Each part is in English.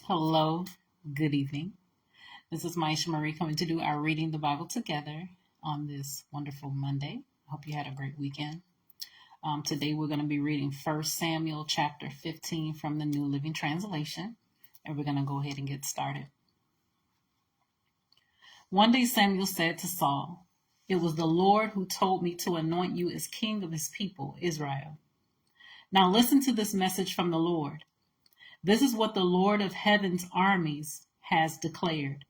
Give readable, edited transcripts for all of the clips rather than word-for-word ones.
Hello, good evening. This is Myesha Marie coming to do our Reading the Bible together on this wonderful Monday. I hope you had a great weekend. Today we're going to be reading 1 Samuel chapter 15 from the New Living Translation, and we're going to go ahead and get started. One day Samuel said to Saul, "It was the Lord who told me to anoint you as king of his people, Israel. Now listen to this message from the Lord. This is what the Lord of heaven's armies has declared.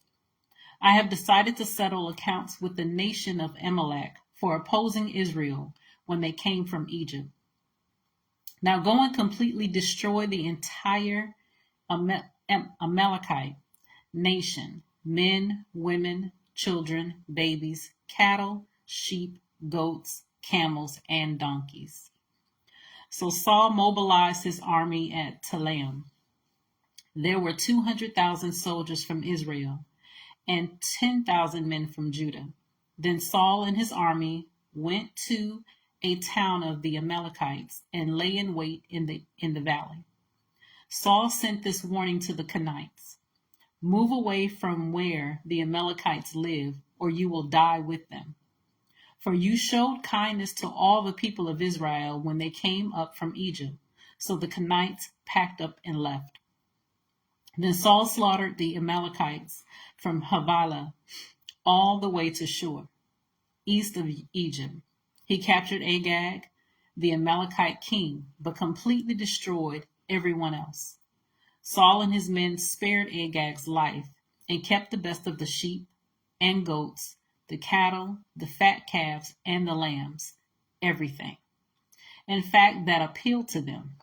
I have decided to settle accounts with the nation of Amalek for opposing Israel when they came from Egypt. Now go and completely destroy the entire Amalekite nation, men, women, children, babies, cattle, sheep, goats, camels, and donkeys." So Saul mobilized his army at Telaim. There were 200,000 soldiers from Israel and 10,000 men from Judah. Then Saul and his army went to a town of the Amalekites and lay in wait in the valley. Saul sent this warning to the Kenites: "Move away from where the Amalekites live, or you will die with them. For you showed kindness to all the people of Israel when they came up from Egypt." So the Kenites packed up and left. Then Saul slaughtered the Amalekites from Havilah all the way to Shur, east of Egypt. He captured Agag, the Amalekite king, but completely destroyed everyone else. Saul and his men spared Agag's life and kept the best of the sheep and goats, the cattle, the fat calves, and the lambs, everything, in fact, that appealed to them.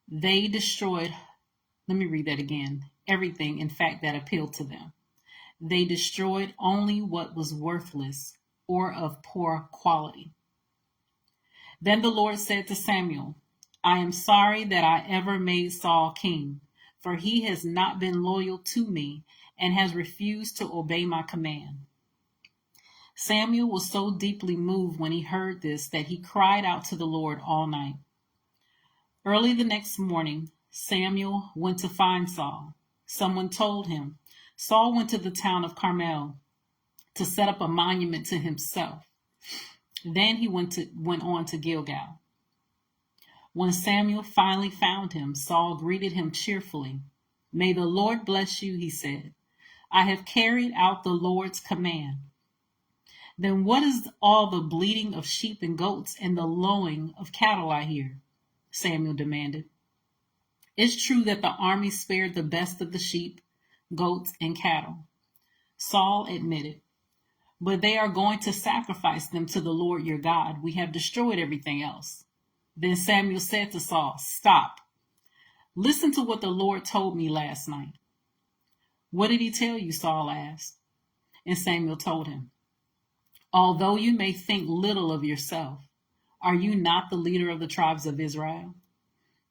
They destroyed, let me read that again, everything, in fact, that appealed to them. They destroyed only what was worthless or of poor quality. Then the Lord said to Samuel, "I am sorry that I ever made Saul king, for he has not been loyal to me and has refused to obey my command." Samuel was so deeply moved when he heard this that he cried out to the Lord all night. Early the next morning, Samuel went to find Saul. Someone told him Saul went to the town of Carmel to set up a monument to himself. Then he went on to Gilgal. When Samuel finally found him, Saul greeted him cheerfully. "May the Lord bless you," he said. "I have carried out the Lord's command." "Then what is all the bleating of sheep and goats and the lowing of cattle I hear?" Samuel demanded. "It's true that the army spared the best of the sheep, goats, and cattle," Saul admitted, "but they are going to sacrifice them to the Lord your God. We have destroyed everything else." Then Samuel said to Saul, "Stop. Listen to what the Lord told me last night." "What did he tell you?" Saul asked. And Samuel told him, "Although you may think little of yourself, are you not the leader of the tribes of Israel?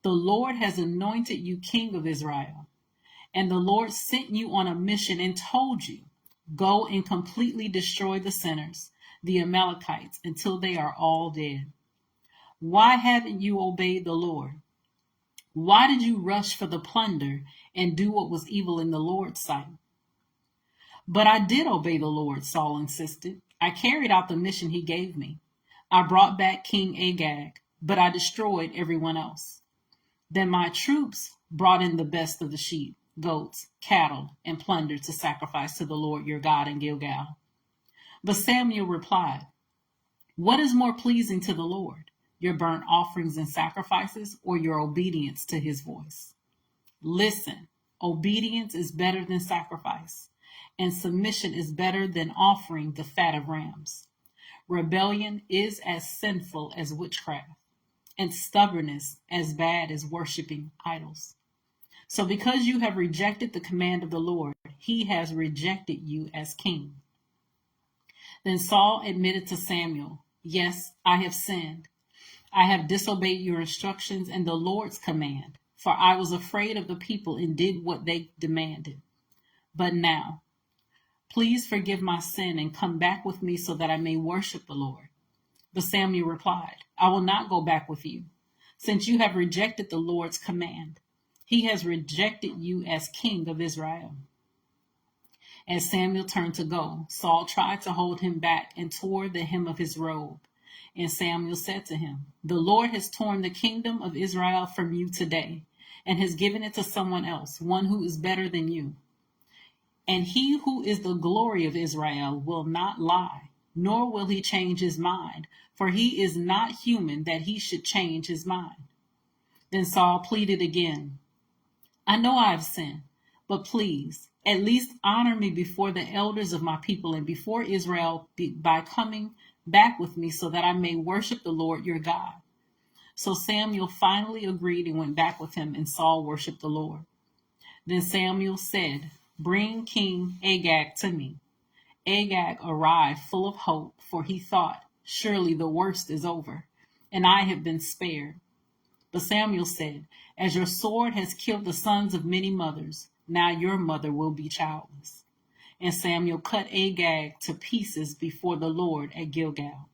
The Lord has anointed you king of Israel, and the Lord sent you on a mission and told you, 'Go and completely destroy the sinners, the Amalekites, until they are all dead.' Why haven't you obeyed the Lord? Why did you rush for the plunder and do what was evil in the Lord's sight?" "But I did obey the Lord," Saul insisted. "I carried out the mission he gave me. I brought back King Agag, but I destroyed everyone else. Then my troops brought in the best of the sheep, goats, cattle, and plunder to sacrifice to the Lord your God in Gilgal." But Samuel replied, "What is more pleasing to the Lord, your burnt offerings and sacrifices, or your obedience to his voice? Listen, obedience is better than sacrifice, and submission is better than offering the fat of rams. Rebellion is as sinful as witchcraft, and stubbornness as bad as worshiping idols. So because you have rejected the command of the Lord, he has rejected you as king." Then Saul admitted to Samuel, "Yes, I have sinned. I have disobeyed your instructions and the Lord's command, for I was afraid of the people and did what they demanded. But now, please forgive my sin and come back with me so that I may worship the Lord." But Samuel replied, "I will not go back with you, since you have rejected the Lord's command. He has rejected you as king of Israel. As Samuel turned to go, Saul tried to hold him back and tore the hem of his robe. And Samuel said to him, "The Lord has torn the kingdom of Israel from you today and has given it to someone else, one who is better than you. And he who is the glory of Israel will not lie, nor will he change his mind, for he is not human that he should change his mind." Then Saul pleaded again, "I know I have sinned, but please, at least honor me before the elders of my people and before Israel by coming back with me so that I may worship the Lord your God." So Samuel finally agreed and went back with him, and Saul worshiped the Lord. Then Samuel said, "Bring King Agag to me." Agag arrived full of hope, for he thought, "Surely the worst is over, and I have been spared." But Samuel said, "As your sword has killed the sons of many mothers, now your mother will be childless." And Samuel cut Agag to pieces before the Lord at Gilgal.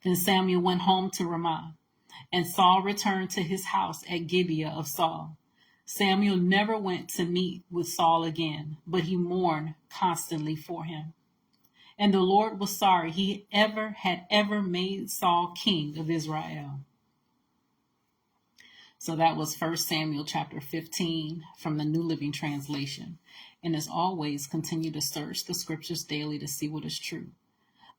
Then Samuel went home to Ramah, and Saul returned to his house at Gibeah of Saul. Samuel never went to meet with Saul again, but he mourned constantly for him. And the Lord was sorry he had ever made Saul king of Israel. So that was 1 Samuel chapter 15 from the New Living Translation. And as always, continue to search the scriptures daily to see what is true.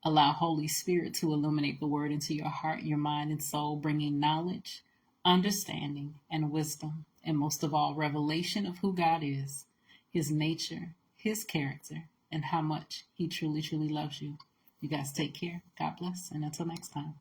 Allow Holy Spirit to illuminate the word into your heart, your mind, and soul, bringing knowledge, understanding, and wisdom, and most of all, revelation of who God is, his nature, his character, and how much he truly, truly loves you. You guys take care. God bless. And until next time.